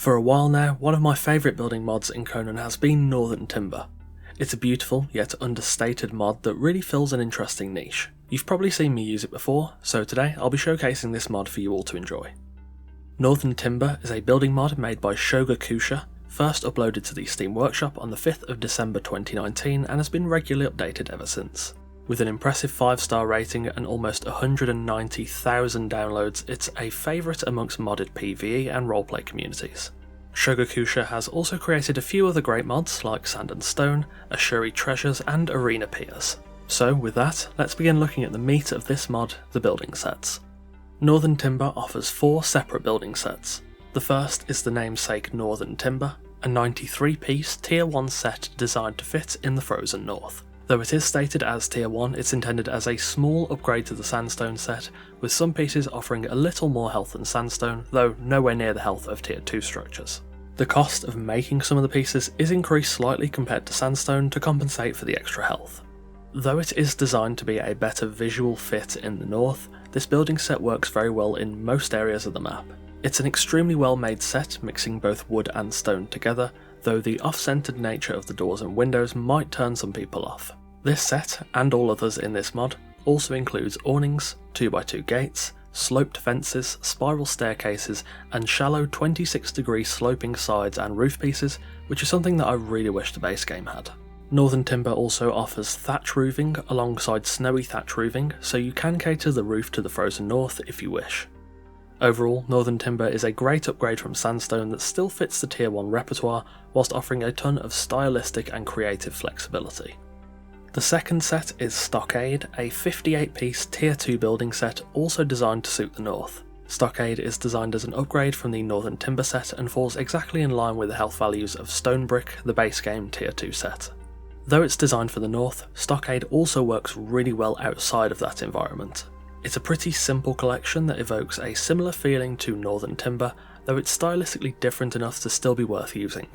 For a while now, one of my favourite building mods in Conan has been Northern Timber. It's a beautiful, yet understated mod that really fills an interesting niche. You've probably seen me use it before, so today I'll be showcasing this mod for you all to enjoy. Northern Timber is a building mod made by Shogakusha, first uploaded to the Steam Workshop on the 5th of December 2019 and has been regularly updated ever since. With an impressive 5-star rating and almost 190,000 downloads, it's a favourite amongst modded PvE and roleplay communities. Shogakusha has also created a few other great mods like Sand and Stone, Ashuri Treasures and Arena Piers. So with that, let's begin looking at the meat of this mod, the building sets. Northern Timber offers 4 separate building sets. The first is the namesake Northern Timber, a 93-piece Tier 1 set designed to fit in the frozen north. Though it is stated as Tier 1, it's intended as a small upgrade to the Sandstone set, with some pieces offering a little more health than Sandstone, though nowhere near the health of Tier 2 structures. The cost of making some of the pieces is increased slightly compared to Sandstone to compensate for the extra health. Though it is designed to be a better visual fit in the north, this building set works very well in most areas of the map. It's an extremely well made set, mixing both wood and stone together, though the off-centered nature of the doors and windows might turn some people off. This set, and all others in this mod, also includes awnings, 2x2 gates, sloped fences, spiral staircases, and shallow 26-degree sloping sides and roof pieces, which is something that I really wish the base game had. Northern Timber also offers thatch roofing alongside snowy thatch roofing, so you can cater the roof to the frozen north if you wish. Overall, Northern Timber is a great upgrade from Sandstone that still fits the Tier 1 repertoire, whilst offering a ton of stylistic and creative flexibility. The second set is Stockade, a 58-piece Tier 2 building set also designed to suit the north. Stockade is designed as an upgrade from the Northern Timber set and falls exactly in line with the health values of Stonebrick, the base game Tier 2 set. Though it's designed for the north, Stockade also works really well outside of that environment. It's a pretty simple collection that evokes a similar feeling to Northern Timber, though it's stylistically different enough to still be worth using.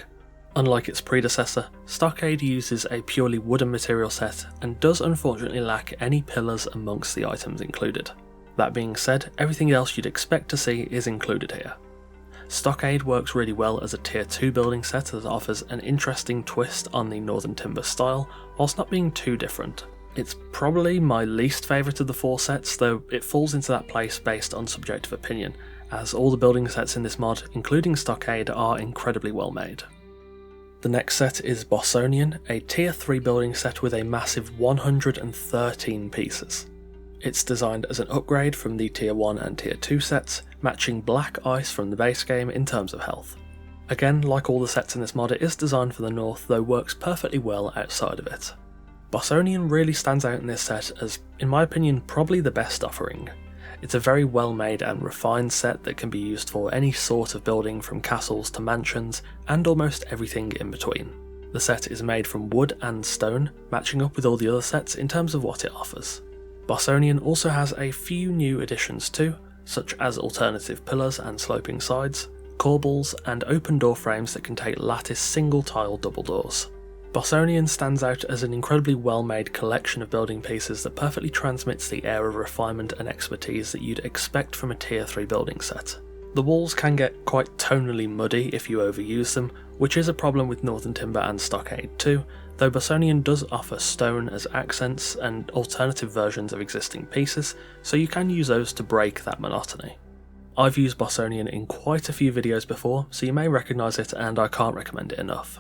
Unlike its predecessor, Stockade uses a purely wooden material set and does unfortunately lack any pillars amongst the items included. That being said, everything else you'd expect to see is included here. Stockade works really well as a Tier 2 building set that offers an interesting twist on the Northern Timber style, whilst not being too different. It's probably my least favourite of the 4 sets, though it falls into that place based on subjective opinion, as all the building sets in this mod, including Stockade, are incredibly well made. The next set is Bossonian, a Tier 3 building set with a massive 113 pieces. It's designed as an upgrade from the Tier 1 and Tier 2 sets, matching black ice from the base game in terms of health. Again, like all the sets in this mod, it is designed for the north, though works perfectly well outside of it. Bossonian really stands out in this set as, in my opinion, probably the best offering. It's a very well made and refined set that can be used for any sort of building from castles to mansions, and almost everything in between. The set is made from wood and stone, matching up with all the other sets in terms of what it offers. Bossonian also has a few new additions too, such as alternative pillars and sloping sides, corbels and open door frames that can take lattice single tile double doors. Bossonian stands out as an incredibly well-made collection of building pieces that perfectly transmits the air of refinement and expertise that you'd expect from a Tier 3 building set. The walls can get quite tonally muddy if you overuse them, which is a problem with Northern Timber and Stockade too, though Bossonian does offer stone as accents and alternative versions of existing pieces, so you can use those to break that monotony. I've used Bossonian in quite a few videos before, so you may recognise it and I can't recommend it enough.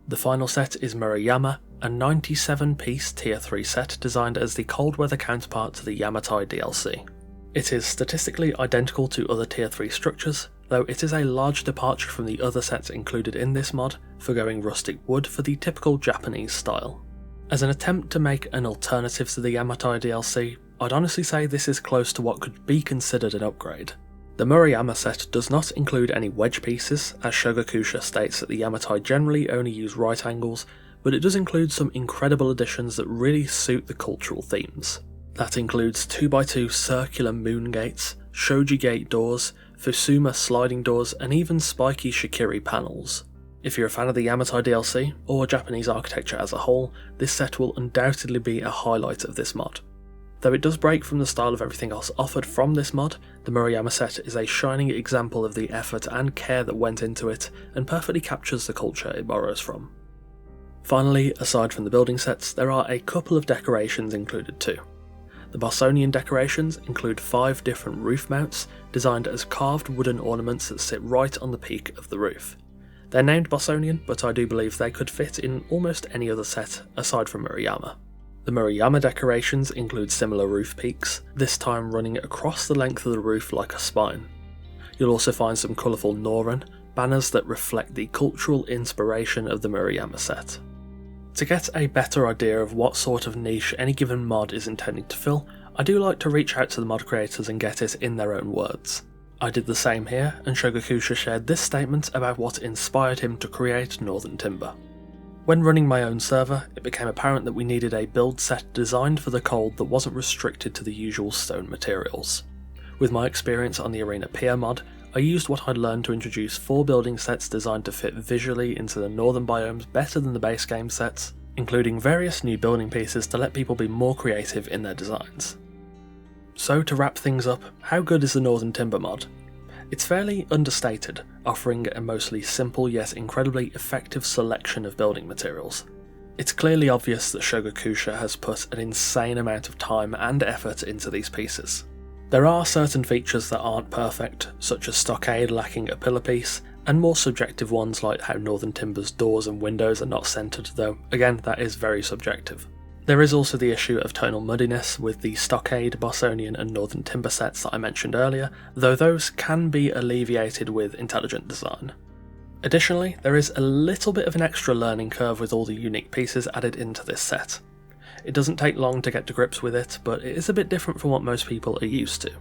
The final set is Murayama, a 97-piece Tier 3 set designed as the cold weather counterpart to the Yamatai DLC. It is statistically identical to other Tier 3 structures, though it is a large departure from the other sets included in this mod, forgoing rustic wood for the typical Japanese style. As an attempt to make an alternative to the Yamatai DLC, I'd honestly say this is close to what could be considered an upgrade. The Murayama set does not include any wedge pieces, as Shogakusha states that the Yamatai generally only use right angles, but it does include some incredible additions that really suit the cultural themes. That includes 2x2 circular moon gates, shoji gate doors, fusuma sliding doors, and even spiky shikiri panels. If you're a fan of the Yamatai DLC, or Japanese architecture as a whole, this set will undoubtedly be a highlight of this mod. Though it does break from the style of everything else offered from this mod, the Murayama set is a shining example of the effort and care that went into it, and perfectly captures the culture it borrows from. Finally, aside from the building sets, there are a couple of decorations included too. The Bossonian decorations include 5 different roof mounts, designed as carved wooden ornaments that sit right on the peak of the roof. They're named Bossonian, but I do believe they could fit in almost any other set aside from Murayama. The Murayama decorations include similar roof peaks, this time running across the length of the roof like a spine. You'll also find some colourful Norrøn banners that reflect the cultural inspiration of the Murayama set. To get a better idea of what sort of niche any given mod is intending to fill, I do like to reach out to the mod creators and get it in their own words. I did the same here, and Shogakusha shared this statement about what inspired him to create Northern Timber. When running my own server, it became apparent that we needed a build set designed for the cold that wasn't restricted to the usual stone materials. With my experience on the Arena Pier mod, I used what I'd learned to introduce 4 building sets designed to fit visually into the northern biomes better than the base game sets, including various new building pieces to let people be more creative in their designs. So to wrap things up, how good is the Northern Timber mod? It's fairly understated, offering a mostly simple yet incredibly effective selection of building materials. It's clearly obvious that Shogakusha has put an insane amount of time and effort into these pieces. There are certain features that aren't perfect, such as Stockade lacking a pillar piece, and more subjective ones like how Northern Timber's doors and windows are not centred, though again that is very subjective. There is also the issue of tonal muddiness with the Stockade, Bossonian and Northern Timber sets that I mentioned earlier, though those can be alleviated with intelligent design. Additionally, there is a little bit of an extra learning curve with all the unique pieces added into this set. It doesn't take long to get to grips with it, but it is a bit different from what most people are used to.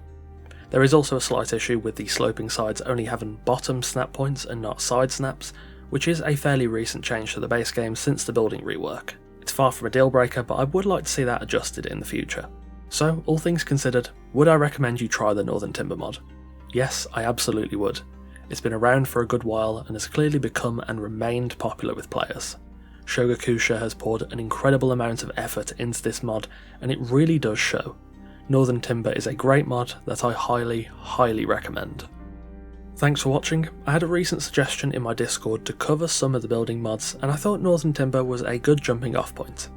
There is also a slight issue with the sloping sides only having bottom snap points and not side snaps, which is a fairly recent change to the base game since the building rework. It's far from a deal breaker, but I would like to see that adjusted in the future. So, all things considered, would I recommend you try the Northern Timber mod? Yes, I absolutely would. It's been around for a good while and has clearly become and remained popular with players. Shogakusha has poured an incredible amount of effort into this mod, and it really does show. Northern Timber is a great mod that I highly recommend. Thanks for watching. I had a recent suggestion in my Discord to cover some of the building mods, and I thought Northern Timber was a good jumping off point.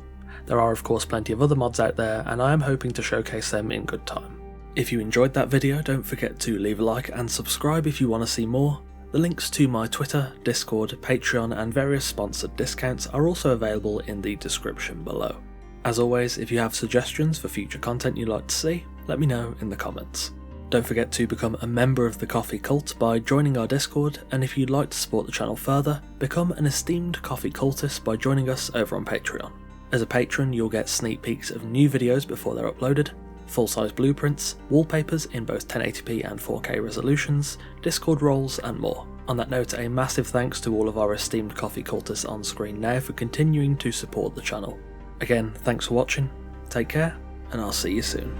There are of course plenty of other mods out there, and I am hoping to showcase them in good time. If you enjoyed that video, don't forget to leave a like and subscribe if you want to see more. The links to my Twitter, Discord, Patreon and various sponsored discounts are also available in the description below. As always, if you have suggestions for future content you'd like to see, let me know in the comments. Don't forget to become a member of the Coffee Cult by joining our Discord, and if you'd like to support the channel further, become an esteemed Coffee Cultist by joining us over on Patreon. As a patron, you'll get sneak peeks of new videos before they're uploaded, full-size blueprints, wallpapers in both 1080p and 4K resolutions, Discord roles and more. On that note, a massive thanks to all of our esteemed Coffee Cultists on screen now for continuing to support the channel. Again, thanks for watching, take care, and I'll see you soon.